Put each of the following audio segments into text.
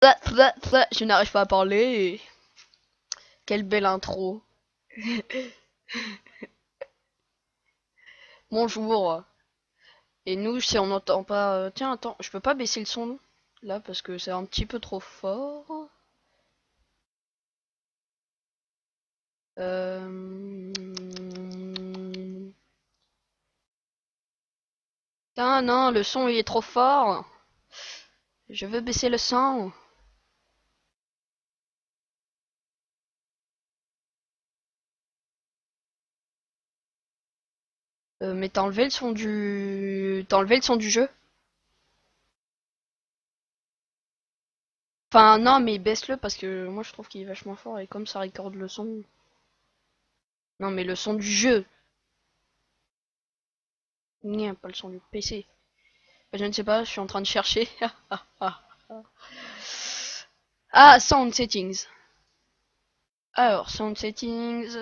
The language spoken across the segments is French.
Je n'arrive pas à parler. Quelle belle intro. Bonjour. Et nous, si on n'entend pas... Tiens, attends, je peux pas baisser le son là parce que c'est un petit peu trop fort. Euh... Tiens, non, le son il est trop fort. Je veux baisser le son. Mais t'as enlevé le son du... T'as enlevé le son du jeu? Enfin, non, mais baisse-le parce que moi je trouve qu'il est vachement fort et comme ça recorde le son. Non, mais le son du jeu. Non, pas le son du PC. Je ne sais pas, je suis en train de chercher. Ah, sound settings. Alors, sound settings.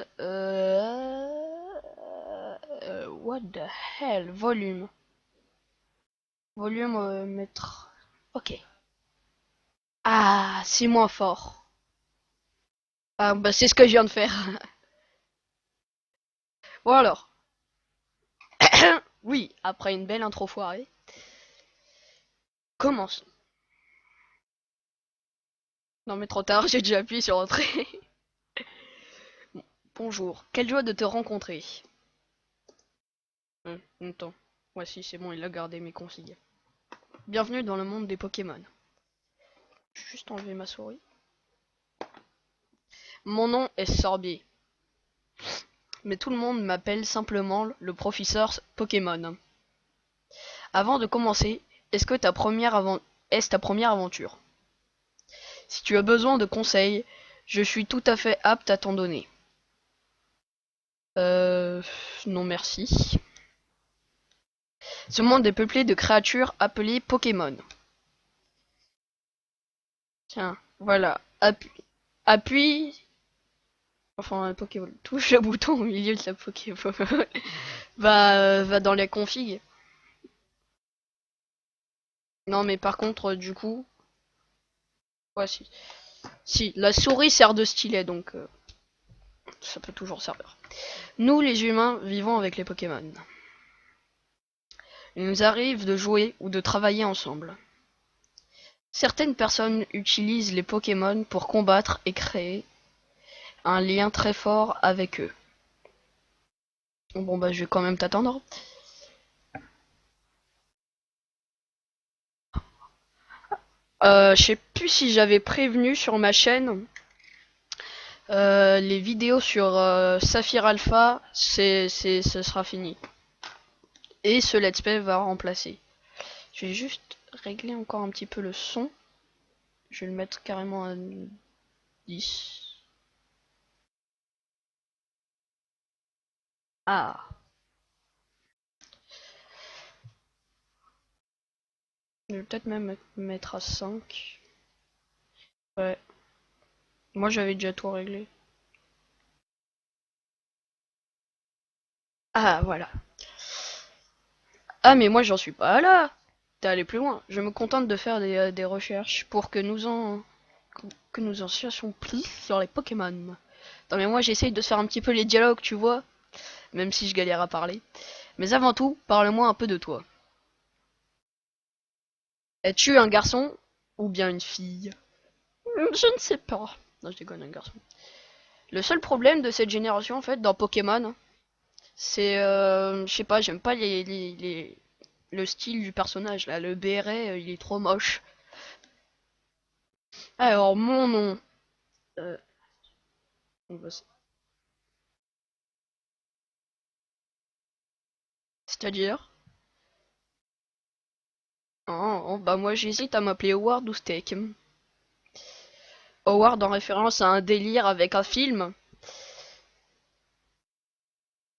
What the hell? Volume. Volume, mettre. Ok. Ah, c'est moins fort. Ah, bah, c'est ce que je viens de faire. Bon, alors. Oui, après une belle intro foirée. Commence. Non, mais trop tard, j'ai déjà appuyé sur entrée. Bonjour, quelle joie de te rencontrer. Attends. Voici, c'est bon, il a gardé mes consignes. Bienvenue dans le monde des Pokémon. Je vais juste enlever ma souris. Mon nom est Sorbier, mais tout le monde m'appelle simplement le professeur Pokémon. Avant de commencer, est-ce ta première aventure? Si tu as besoin de conseils, je suis tout à fait apte à t'en donner. Euh... Non merci. Ce monde est peuplé de créatures appelées Pokémon. Tiens, voilà. Appuie... Enfin, un Pokéball. Touche le bouton au milieu de la Pokéball. Va dans les configs. Non, mais par contre, du coup... Ouais, si. Si, la souris sert de stylet, donc ça peut toujours servir. Nous, les humains, vivons avec les Pokémon. Il nous arrive de jouer ou de travailler ensemble. Certaines personnes utilisent les Pokémon pour combattre et créer un lien très fort avec eux. Bon bah je vais quand même t'attendre. Je sais plus si j'avais prévenu sur ma chaîne. Les vidéos sur Saphir Alpha, ce sera fini. Et ce let's play va remplacer. Je vais juste régler encore un petit peu le son. Je vais le mettre carrément à 10. Ah. Je vais peut-être même mettre à 5. Ouais. Moi j'avais déjà tout réglé. Ah voilà. Ah mais moi j'en suis pas là. T'es allé plus loin. Je me contente de faire des recherches pour que nous en sachons plus sur les Pokémon. Non mais moi j'essaye de faire un petit peu les dialogues, tu vois, même si je galère à parler. Mais avant tout, parle-moi un peu de toi. Es-tu un garçon ou bien une fille? Je ne sais pas. Non, je déconne, un garçon. Le seul problème de cette génération, en fait, dans Pokémon, c'est, je sais pas, j'aime pas le style du personnage, là. Le béret, il est trop moche. Alors, mon nom. Euh, C'est-à-dire? Oh, bah moi j'hésite à m'appeler Howard ou Steak. Howard en référence à un délire avec un film.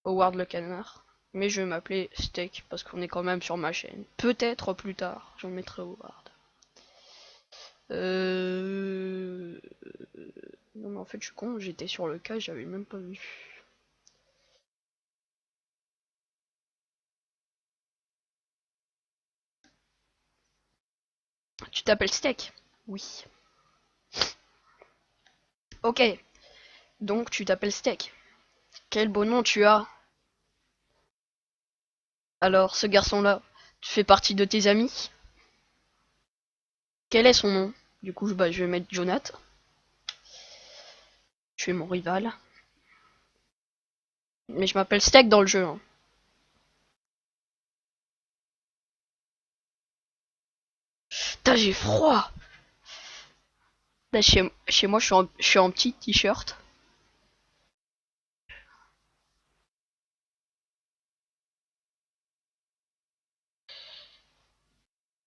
Howard le canard. Mais je vais m'appeler Steak parce qu'on est quand même sur ma chaîne. Peut-être plus tard, j'en mettrai Howard. Euh... Non mais en fait je suis con, j'étais sur le cas, j'avais même pas vu. Tu t'appelles Steak? Oui. Ok, donc tu t'appelles Steak. Quel beau nom tu as. Alors, ce garçon-là, tu fais partie de tes amis? Quel est son nom? Du coup, bah, je vais mettre Jonathan. Tu es mon rival. Mais je m'appelle Steak dans le jeu, hein. Putain, j'ai froid. Là, chez moi, je suis en petit t-shirt.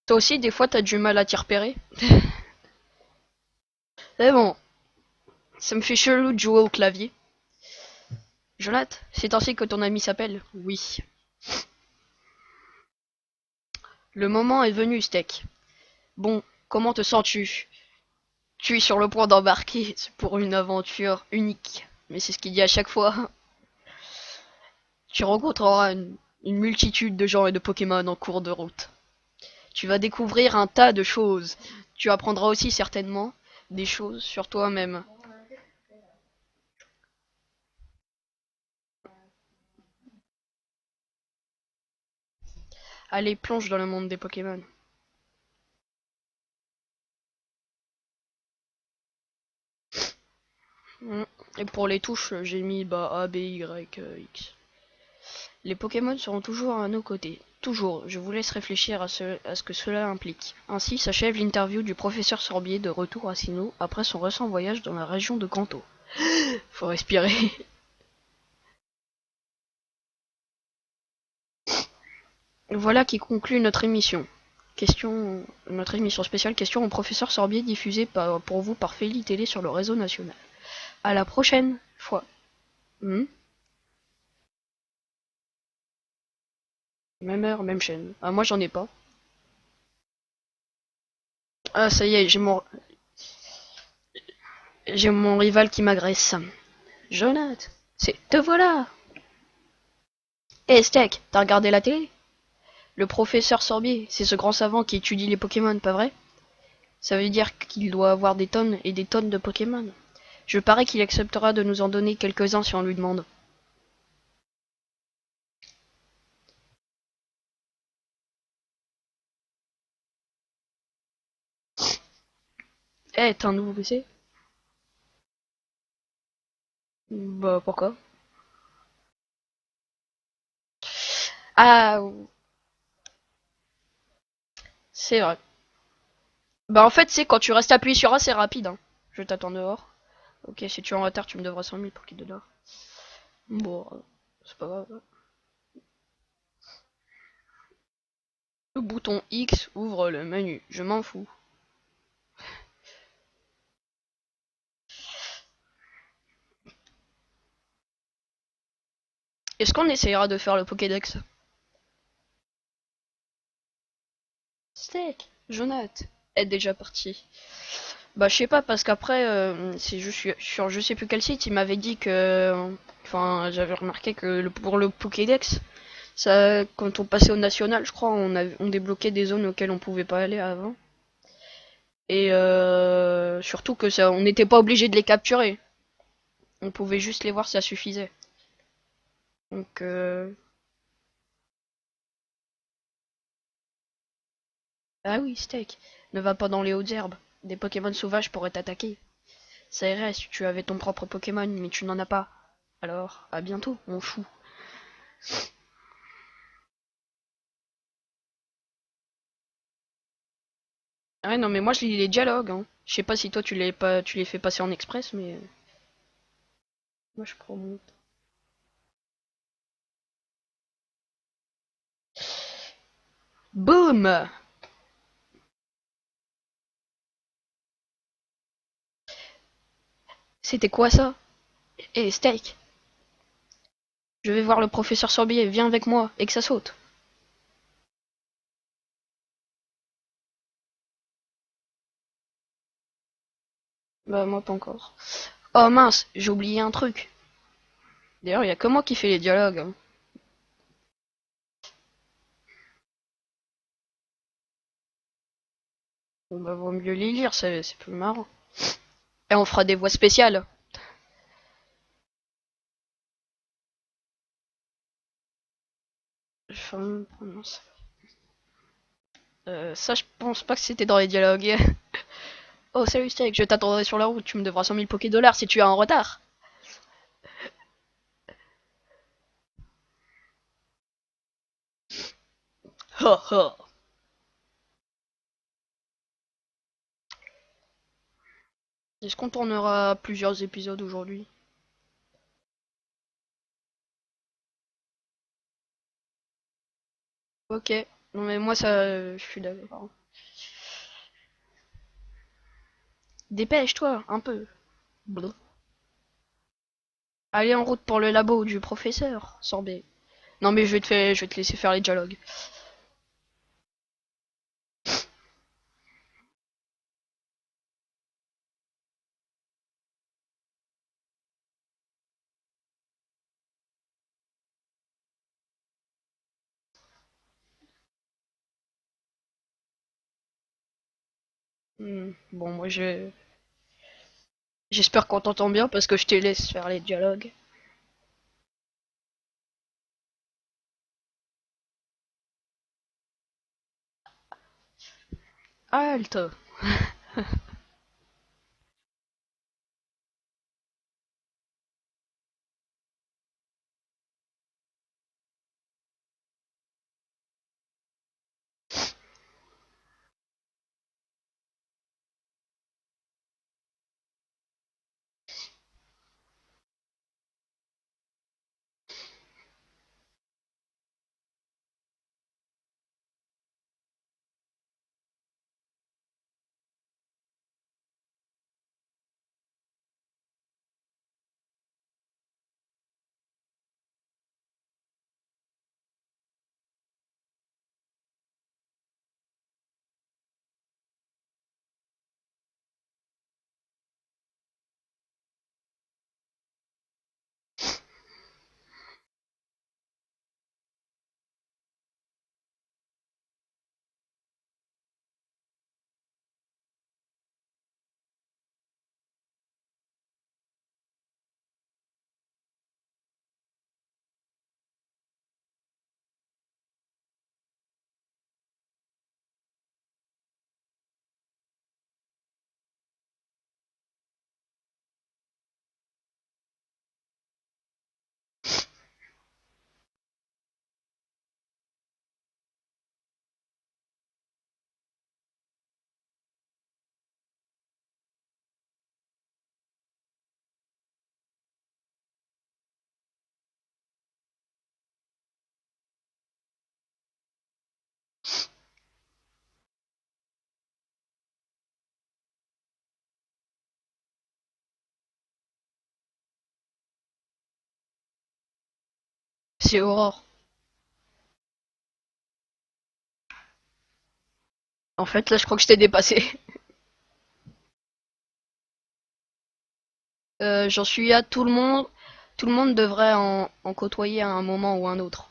Toi aussi, des fois, t'as du mal à t'y repérer. Mais bon, ça me fait chelou de jouer au clavier. Jonathan, c'est ainsi que ton ami s'appelle? Oui. Le moment est venu, Steak. Bon, comment te sens-tu? Tu es sur le point d'embarquer pour une aventure unique. Mais c'est ce qu'il dit à chaque fois. Tu rencontreras une multitude de gens et de Pokémon en cours de route. Tu vas découvrir un tas de choses. Tu apprendras aussi certainement des choses sur toi-même. Allez, plonge dans le monde des Pokémon. Mm. Et pour les touches, j'ai mis bah, A, B, Y, X. Les Pokémon seront toujours à nos côtés. Toujours, je vous laisse réfléchir à ce que cela implique. Ainsi s'achève l'interview du professeur Sorbier de retour à Sinnoh après son récent voyage dans la région de Kanto. Faut respirer. Voilà qui conclut notre émission spéciale question au professeur Sorbier diffusée pour vous par Feli Télé sur le réseau national. À la prochaine fois. Hmm. Même heure, même chaîne. Ah, moi j'en ai pas. Ah, ça y est, j'ai mon rival qui m'agresse. Jonath, te voilà. Eh, Steak, t'as regardé la télé? Le professeur Sorbier, c'est ce grand savant qui étudie les Pokémon, pas vrai? Ça veut dire qu'il doit avoir des tonnes et des tonnes de Pokémon. Je parie qu'il acceptera de nous en donner quelques-uns si on lui demande. Eh, t'as un nouveau PC? Bah, pourquoi? Ah, c'est vrai. Bah, en fait, c'est quand tu restes appuyé sur A, c'est rapide, hein. Je t'attends dehors. Ok, si tu es en retard, tu me devras 100 000 pour qu'il te dehors. Bon, c'est pas grave. Le bouton X ouvre le menu. Je m'en fous. Est-ce qu'on essayera de faire le Pokédex? Steak, Jonath est déjà parti. Bah, je sais pas, parce qu'après, c'est je suis sur je sais plus quel site, il m'avait dit que. Enfin, j'avais remarqué que pour le Pokédex, ça, quand on passait au national, je crois, on débloquait des zones auxquelles on pouvait pas aller avant. Et surtout que ça, on n'était pas obligé de les capturer. On pouvait juste les voir, ça suffisait. Donc, ah oui, Steak, ne va pas dans les hautes herbes. Des Pokémon sauvages pourraient t'attaquer. Ça irait si tu avais ton propre Pokémon, mais tu n'en as pas. Alors, à bientôt, mon chou. Ah ouais, non, mais moi je lis les dialogues, hein. Je sais pas si toi tu les fais passer en express, mais moi je prends mon. Boum! C'était quoi ça? Eh, Steak, je vais voir le professeur Sorbier, viens avec moi, et que ça saute. Bah, moi pas encore. Oh mince, j'ai oublié un truc. D'ailleurs, il y a que moi qui fais les dialogues, hein. Bon, bah, vaut mieux les lire, c'est plus marrant. Et on fera des voix spéciales. Ça, je pense pas que c'était dans les dialogues. Oh, salut Steak, je t'attendrai sur la route. Tu me devras 100 000 Poké-Dollars si tu es en retard. Ha ha. Est-ce qu'on tournera plusieurs épisodes aujourd'hui? Ok. Non mais moi ça, je suis d'accord. Dépêche-toi, un peu. Bleu. Allez en route pour le labo du professeur, Sorbet. Non mais je vais te laisser faire les dialogues. Bon, j'espère qu'on t'entend bien parce que je te laisse faire les dialogues. Halte. C'est Aurore. En fait, là, je crois que je t'ai dépassé. J'en suis à tout le monde. Tout le monde devrait en côtoyer à un moment ou un autre.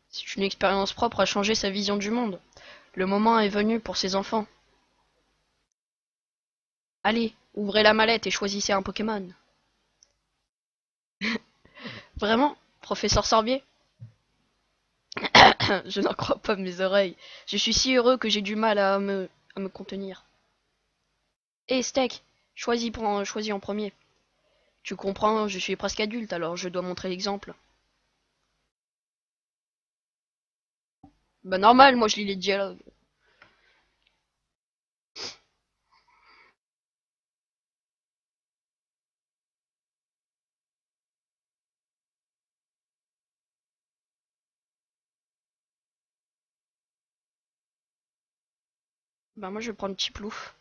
C'est une expérience propre à changer sa vision du monde. Le moment est venu pour ces enfants. Allez, ouvrez la mallette et choisissez un Pokémon. Vraiment, professeur Sorbier? Je n'en crois pas mes oreilles. Je suis si heureux que j'ai du mal à me contenir. Hé, Steak, choisis en premier. Tu comprends, je suis presque adulte, alors je dois montrer l'exemple. Bah normal, moi je lis les dialogues. Bah moi je vais prendre Tiplouf.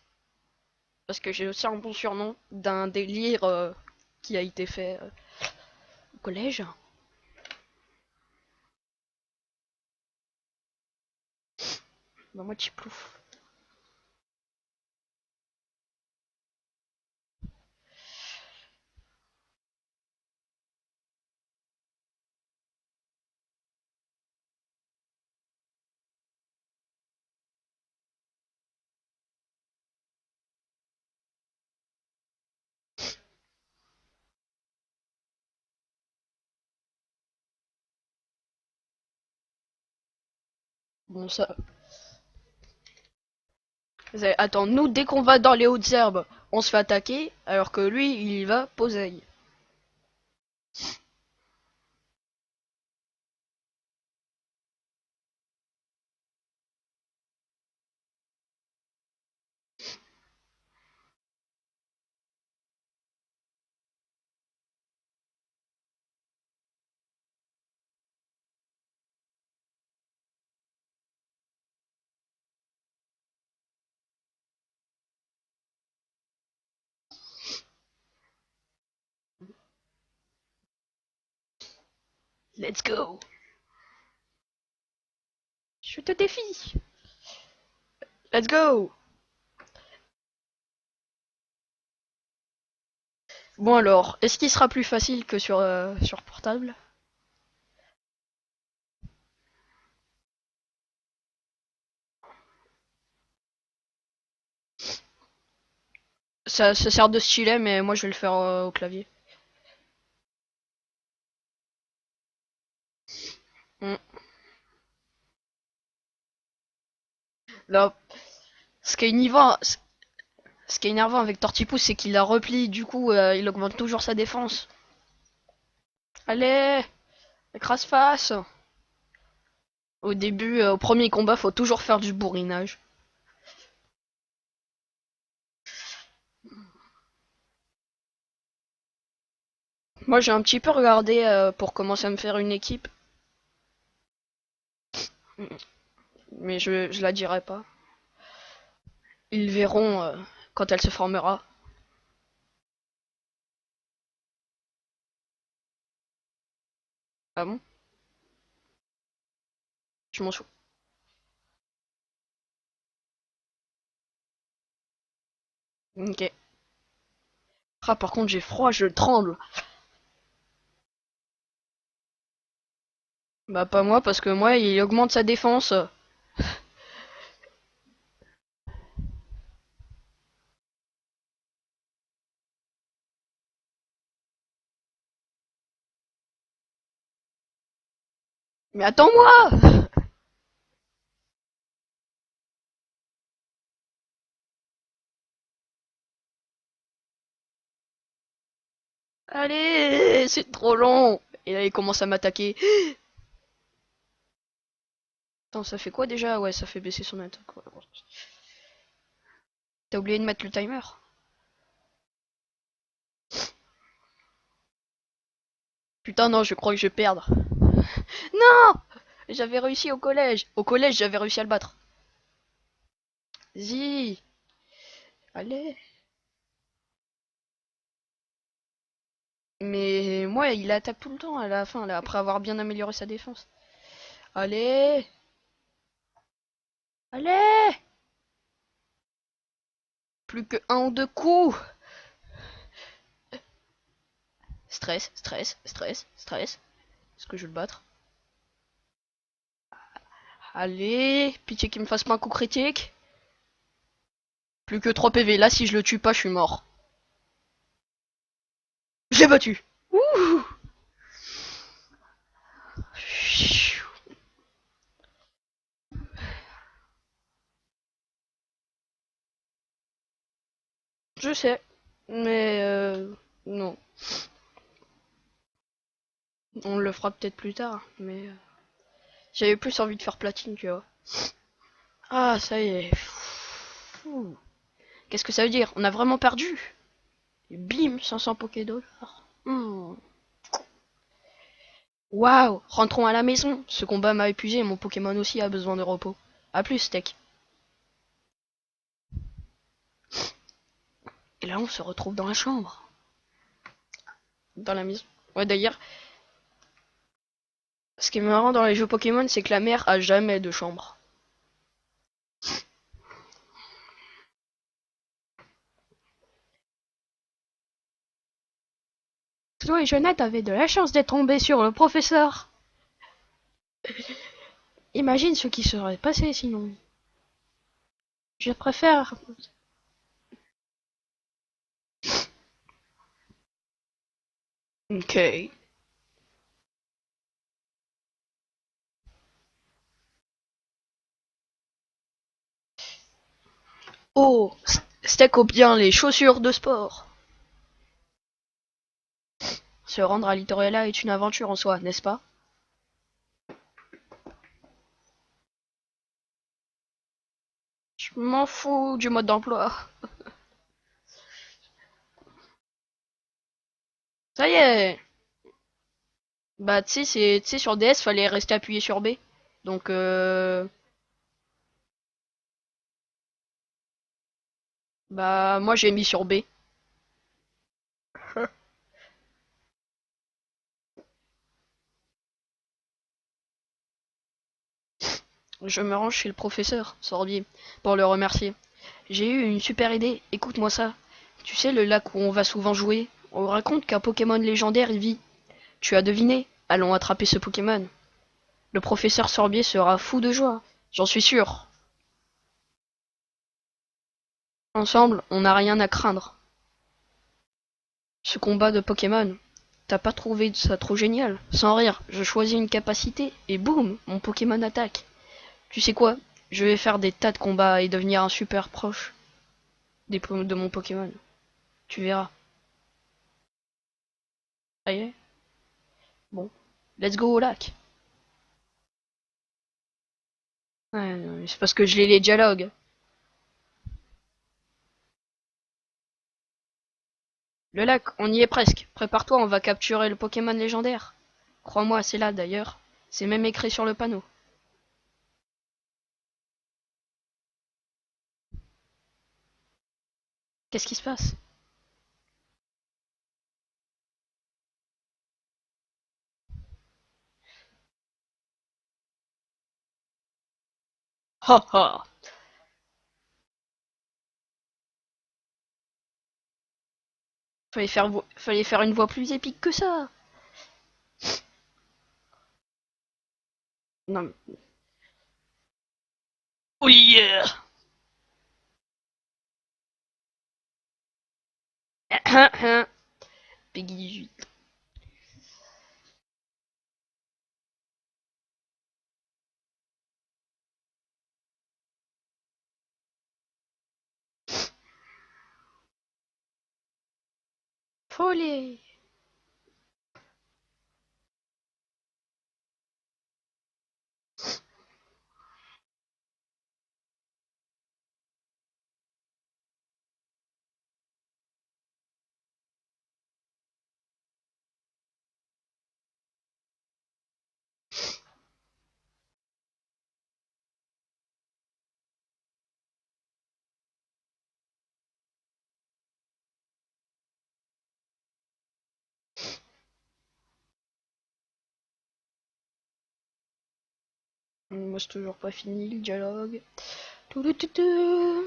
Parce que j'ai aussi un bon surnom d'un délire qui a été fait au collège. Bah moi Tiplouf. Bon, ça... Attends, nous, dès qu'on va dans les hautes herbes, on se fait attaquer, alors que lui, il y va poseille. Let's go. Je te défie. Let's go. Bon alors, est-ce qu'il sera plus facile que sur portable? Ça sert de stylet, mais moi je vais le faire au clavier. Hmm. Là, ce qui est énervant, ce qui est énervant avec Tortipousse, c'est qu'il la replie, du coup, il augmente toujours sa défense. Allez, écrase-face. Au début, au premier combat, faut toujours faire du bourrinage. Moi, j'ai un petit peu regardé pour commencer à me faire une équipe, mais je la dirai pas. Ils verront quand elle se formera. Ah bon? Je m'en fous. Ok. Ah, par contre, j'ai froid, je tremble. Bah, pas moi, parce que moi, il augmente sa défense. Mais attends-moi! Allez, c'est trop long. Et là, il commence à m'attaquer. Attends, ça fait quoi déjà? Ouais, ça fait baisser son attaque. Ouais. T'as oublié de mettre le timer? Putain, non, je crois que je vais perdre. Non! J'avais réussi au collège. Au collège, j'avais réussi à le battre. Zi! Allez. Mais moi, il attaque tout le temps à la fin, là, après avoir bien amélioré sa défense. Allez! Allez! Plus que un ou deux coups! Stress, stress, stress, stress. Est-ce que je vais le battre? Allez! Pitié qu'il me fasse pas un coup critique. Plus que 3 PV. Là, si je le tue pas, je suis mort. Je l'ai battu! Ouh! Je sais. Mais non. On le fera peut-être plus tard. Mais j'avais plus envie de faire platine, tu vois. Ah, ça y est. Qu'est-ce que ça veut dire? On a vraiment perdu? Et bim, 500 Pokédollars. Waouh, rentrons à la maison. Ce combat m'a épuisé et mon Pokémon aussi a besoin de repos. A plus, Steak. Et là, on se retrouve dans la chambre. Dans la maison. Ouais, d'ailleurs, ce qui est marrant dans les jeux Pokémon, c'est que la mère a jamais de chambre. Toi et Jonathan avaient de la chance d'être tombés sur le professeur. Imagine ce qui serait passé sinon. Je préfère. Ok. Oh, steak ou bien les chaussures de sport. Se rendre à Littorella est une aventure en soi, n'est-ce pas? Je m'en fous du mode d'emploi. Ça y est. Bah tu sais sur DS fallait rester appuyé sur B. Donc bah moi j'ai mis sur B. Je me range chez le professeur Sorbier pour le remercier. J'ai eu une super idée, écoute-moi ça. Tu sais le lac où on va souvent jouer? On raconte qu'un Pokémon légendaire y vit. Tu as deviné? Allons attraper ce Pokémon. Le professeur Sorbier sera fou de joie, j'en suis sûr. Ensemble, on n'a rien à craindre. Ce combat de Pokémon, t'as pas trouvé ça trop génial? Sans rire, je choisis une capacité et boum, mon Pokémon attaque. Tu sais quoi? Je vais faire des tas de combats et devenir un super proche de mon Pokémon. Tu verras. Ça y est? Bon. Let's go au lac. Ouais, c'est parce que je lis les dialogues. Le lac, on y est presque. Prépare-toi, on va capturer le Pokémon légendaire. Crois-moi, c'est là d'ailleurs. C'est même écrit sur le panneau. Qu'est-ce qui se passe? Ha ha! Fallait faire une voix plus épique que ça. Non. Oui, Peggy 18. Folie. Moi, c'est toujours pas fini le dialogue. Touloutoutou.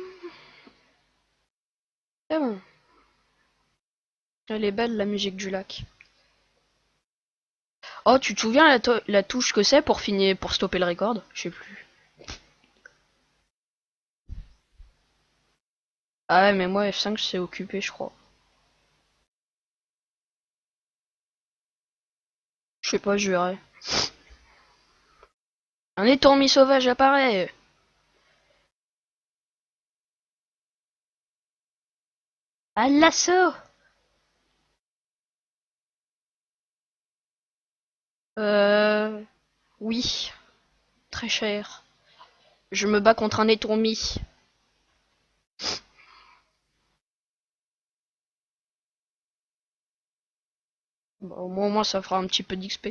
C'est bon. Elle est belle la musique du lac. Oh, tu te souviens la touche que c'est pour finir, pour stopper le record? Je sais plus. Ah ouais, mais moi F5 c'est occupé, je crois. Je sais pas, je verrai. Un étourmi sauvage apparaît. À l'assaut. Euh... Oui, très cher. Je me bats contre un étourmi. Bah, au moins ça fera un petit peu d'XP.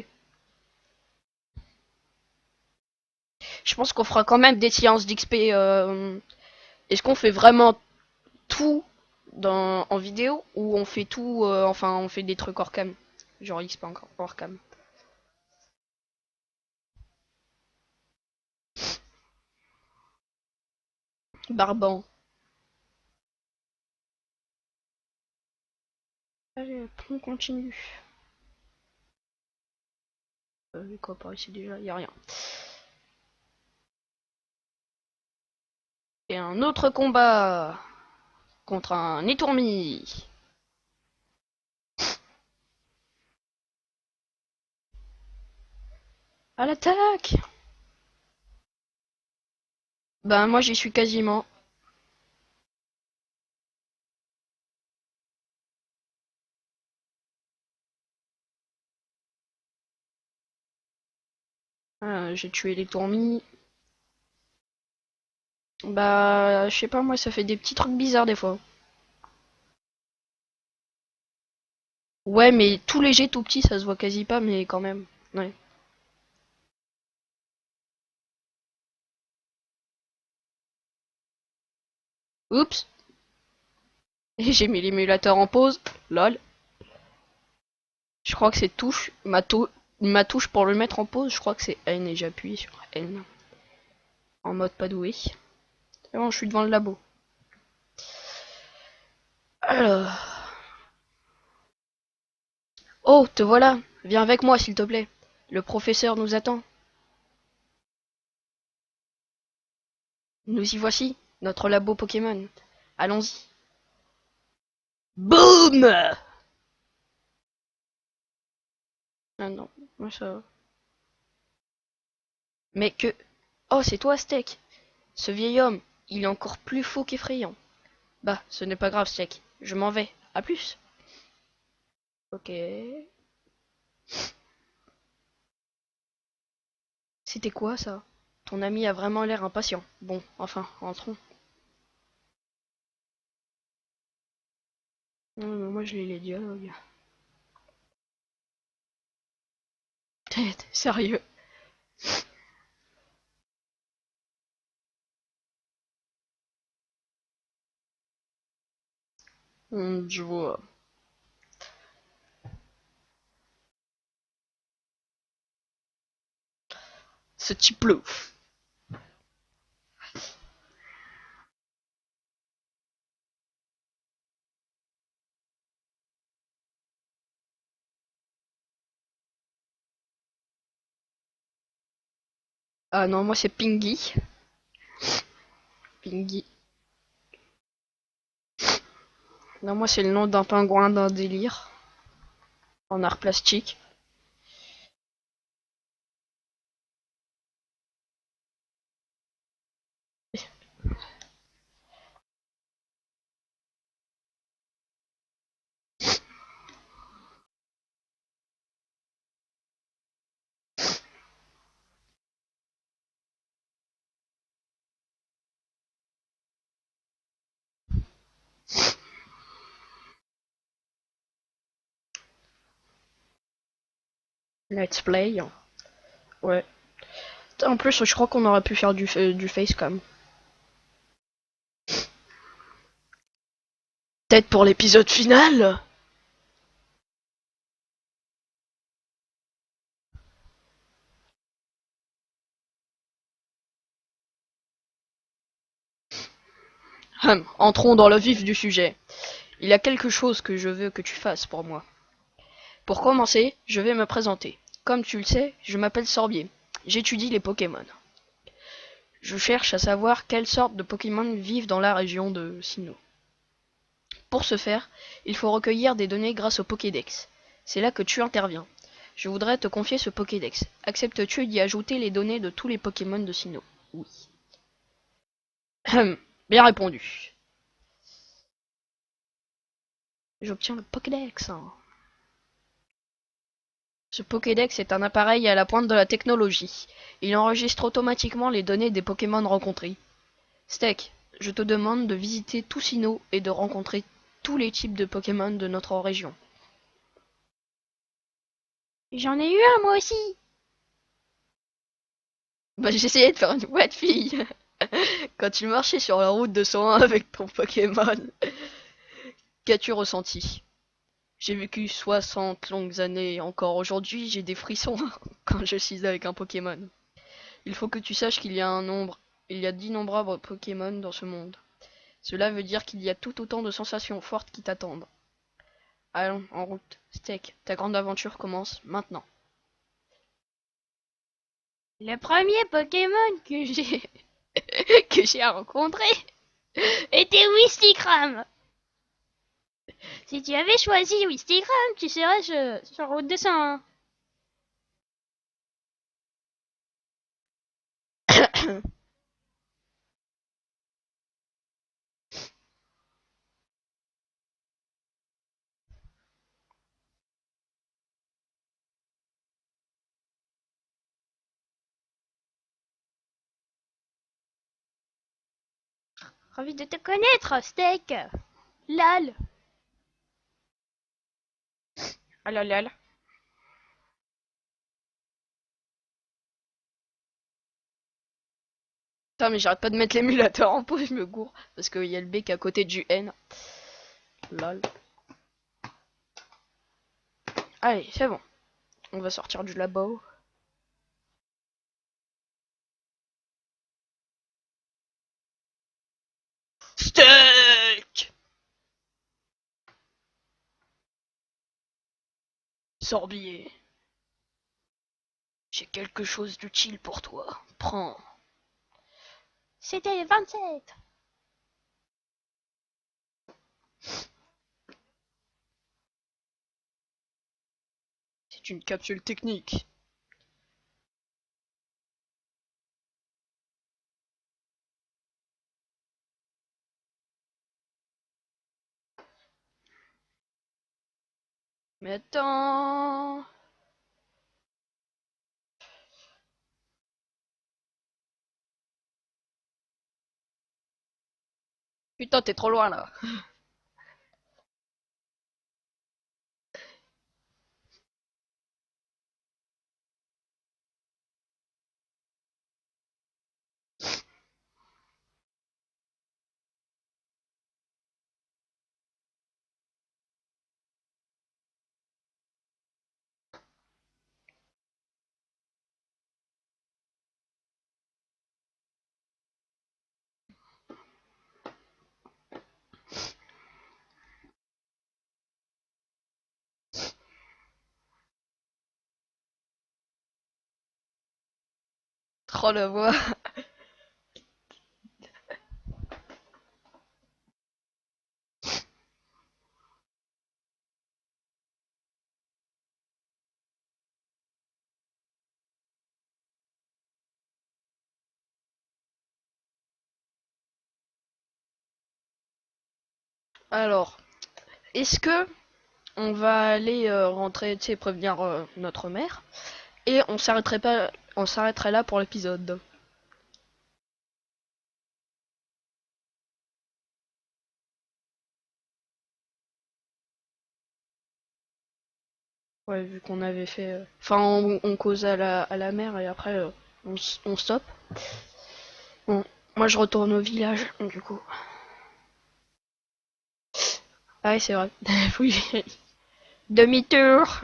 Je pense qu'on fera quand même des séances d'XP. Est-ce qu'on fait vraiment tout en vidéo ou on fait tout, enfin on fait des trucs hors cam, genre XP encore hors cam. Barban. Allez, on continue. Quoi par ici déjà, y a rien. Et un autre combat contre un étourmi. À l'attaque. Ben moi j'y suis quasiment. J'ai tué les tourmis. Bah, je sais pas, moi, ça fait des petits trucs bizarres des fois. Ouais, mais tout léger, tout petit, ça se voit quasi pas, mais quand même. Ouais. Oups. Et j'ai mis l'émulateur en pause. Lol. Je crois que c'est touche. Ma touche pour le mettre en pause, je crois que c'est N et j'appuie sur N. En mode pas doué. C'est bon, je suis devant le labo. Alors. Oh, te voilà. Viens avec moi, s'il te plaît. Le professeur nous attend. Nous y voici. Notre labo Pokémon. Allons-y. Boum! Ah non, moi ça. Mais que. Oh, c'est toi, Steak. Ce vieil homme, il est encore plus faux qu'effrayant. Bah, ce n'est pas grave, Steak. Je m'en vais. À plus. Ok. C'était quoi ça? Ton ami a vraiment l'air impatient. Bon, enfin, rentrons. Non, mais moi je lis les dialogues. Tête, sérieux. Je vois. Ce type-là. Ah non, moi c'est Pingy. Pingy. Non, moi c'est le nom d'un pingouin d'un délire. En art plastique. Let's play. Ouais. En plus, je crois qu'on aurait pu faire du facecam. Peut-être pour l'épisode final. Entrons dans le vif du sujet. Il y a quelque chose que je veux que tu fasses pour moi. Pour commencer, je vais me présenter. Comme tu le sais, je m'appelle Sorbier. J'étudie les Pokémon. Je cherche à savoir quelles sortes de Pokémon vivent dans la région de Sinnoh. Pour ce faire, il faut recueillir des données grâce au Pokédex. C'est là que tu interviens. Je voudrais te confier ce Pokédex. Acceptes-tu d'y ajouter les données de tous les Pokémon de Sinnoh? Oui. Bien répondu. J'obtiens le Pokédex. Ce Pokédex est un appareil à la pointe de la technologie. Il enregistre automatiquement les données des Pokémon rencontrés. Steak, je te demande de visiter tout Sinnoh et de rencontrer tous les types de Pokémon de notre région. J'en ai eu un moi aussi. Bah j'essayais de faire une voix de fille. Quand tu marchais sur la route de 101 avec ton Pokémon, qu'as-tu ressenti? J'ai vécu 60 longues années et encore aujourd'hui j'ai des frissons quand je suis avec un Pokémon. Il faut que tu saches il y a d'innombrables Pokémon dans ce monde. Cela veut dire qu'il y a tout autant de sensations fortes qui t'attendent. Allons, en route. Steak, ta grande aventure commence maintenant. Le premier Pokémon que j'ai que j'ai rencontré était Wistikram. Si tu avais choisi Wistikram, tu serais sur route de 101. Ravi de te connaître, Steak. Lol. Ah là là là. Putain, mais j'arrête pas de mettre l'émulateur en pause, je me gourre. Parce qu'il y a le B qui est à côté du N. Lol. Allez, c'est bon. On va sortir du labo. Steak. Sorbier. J'ai quelque chose d'utile pour toi. Prends. C'était 27. C'est une capsule technique. Mais attends. Putain, t'es trop loin là. Trop la voix. Alors, est-ce que on va aller rentrer, tu sais, prévenir notre mère et on s'arrêterait là pour l'épisode. Ouais, vu qu'on avait fait, enfin, on cause à la mère et après on stoppe. Bon, moi je retourne au village, du coup. Ah ouais, c'est vrai. Oui. Demi-tour.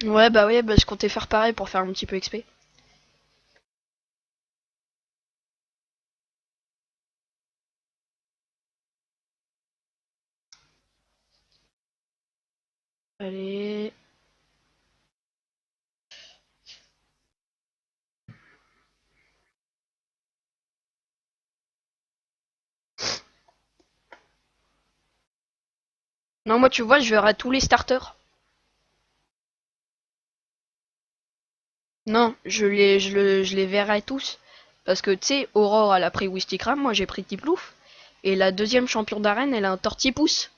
Ouais, bah ouais, bah je comptais faire pareil pour faire un petit peu XP. Allez. Non, moi tu vois, je verrai tous les starters. Non, je les verrai tous. Parce que tu sais, Aurore elle a pris Wistikram, moi j'ai pris Tiplouf. Et la deuxième champion d'arène, elle a un Tortipousse.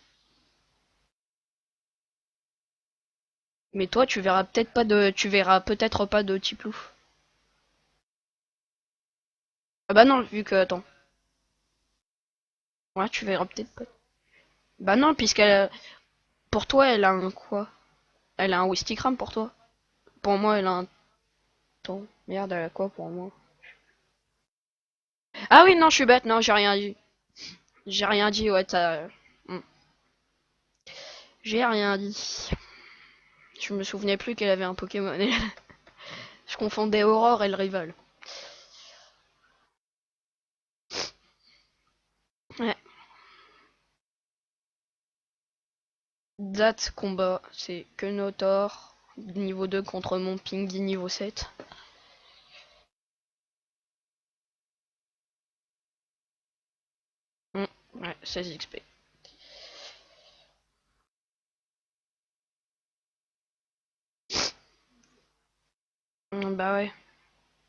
Mais toi, tu verras peut-être pas de Tiplouf. Ah bah non, vu que, attends. Ouais, tu verras peut-être pas. Bah non, pour toi, elle a un quoi? Elle a un Wistikram pour toi. Pour moi, elle a un... Attends, merde, elle a quoi pour moi? Ah oui, non, je suis bête, non, j'ai rien dit. J'ai rien dit, ouais, t'as... Hmm. J'ai rien dit. Je me souvenais plus qu'elle avait un Pokémon. Je confondais Aurore et le rival. Ouais. Date combat, c'est Kenotor, niveau 2 contre mon Pingy niveau 7. Ouais, 16 XP. Bah ouais,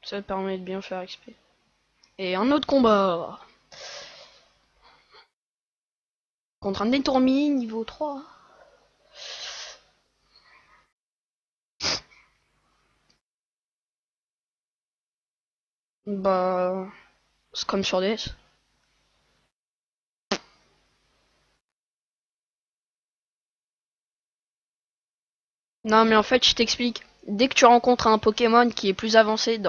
ça permet de bien faire XP. Et un autre combat contre un Détourmi niveau 3. Bah, c'est comme sur DS. Non, mais en fait, je t'explique. Dès que tu rencontres un Pokémon qui est plus avancé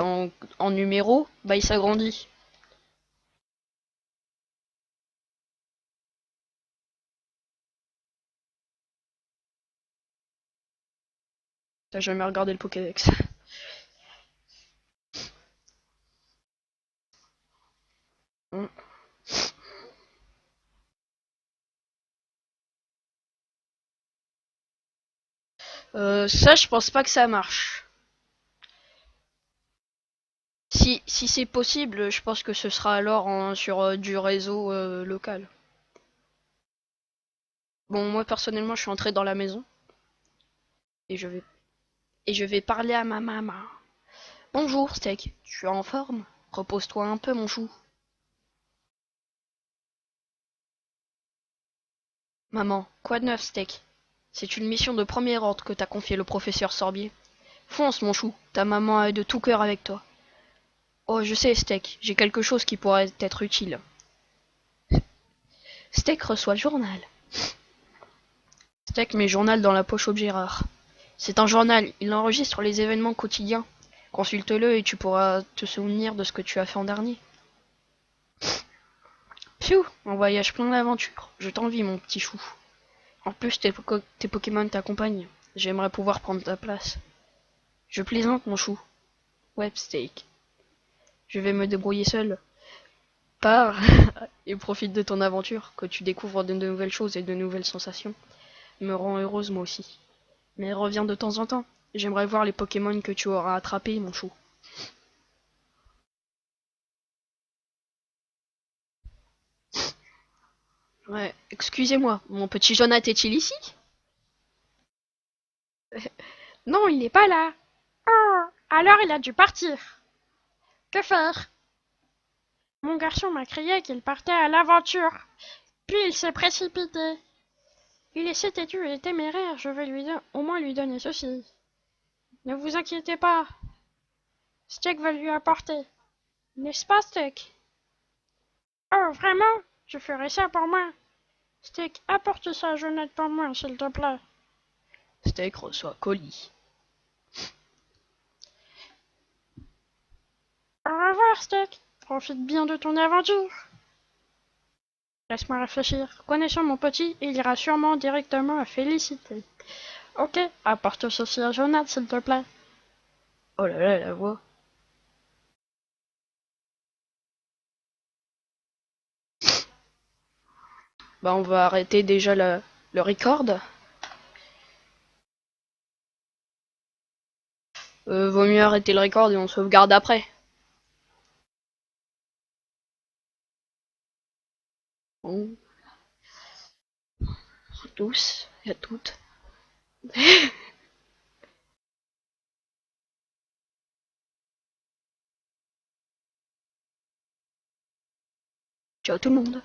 en numéro, bah il s'agrandit. T'as jamais regardé le Pokédex. Hmm. Ça, je pense pas que ça marche. Si c'est possible, je pense que ce sera alors sur du réseau local. Bon, moi personnellement, je suis entré dans la maison et je vais parler à ma maman. Bonjour, Steak. Tu es en forme? Repose-toi un peu, mon chou. Maman, quoi de neuf, Steak? C'est une mission de premier ordre que t'a confié le professeur Sorbier. Fonce, mon chou. Ta maman est de tout cœur avec toi. Oh, je sais, Steak. J'ai quelque chose qui pourrait être utile. Steak reçoit le journal. Steak met journal dans la poche objet rare. C'est un journal. Il enregistre les événements quotidiens. Consulte-le et tu pourras te souvenir de ce que tu as fait en dernier. Pfiou, un voyage plein d'aventures. Je t'envie, mon petit chou. En plus, tes Pokémon t'accompagnent. J'aimerais pouvoir prendre ta place. Je plaisante, mon chou. Websteak. Je vais me débrouiller seul. Pars et profite de ton aventure, que tu découvres de nouvelles choses et de nouvelles sensations. Me rend heureuse, moi aussi. Mais reviens de temps en temps. J'aimerais voir les Pokémon que tu auras attrapés, mon chou. Ouais, excusez-moi, mon petit Jonathan est-il ici? Non, il n'est pas là. Oh, alors il a dû partir. Que faire? Mon garçon m'a crié qu'il partait à l'aventure. Puis il s'est précipité. Il est si têtu et téméraire, je vais au moins lui donner ceci. Ne vous inquiétez pas, Steak va lui apporter. N'est-ce pas, Steak? Oh, vraiment? Je ferai ça pour moi. Steak, apporte ça à Jonathan pour moi, s'il te plaît. Steak reçoit colis. Au revoir, Steak. Profite bien de ton aventure. Laisse-moi réfléchir. Connaissant mon petit, il ira sûrement directement à Félicité. Ok, apporte ceci à Jonathan, s'il te plaît. Oh là là, la voix. Bah, on va arrêter déjà le record. Vaut mieux arrêter le record et on sauvegarde après. Bon, à tous et à toutes. Ciao tout le monde.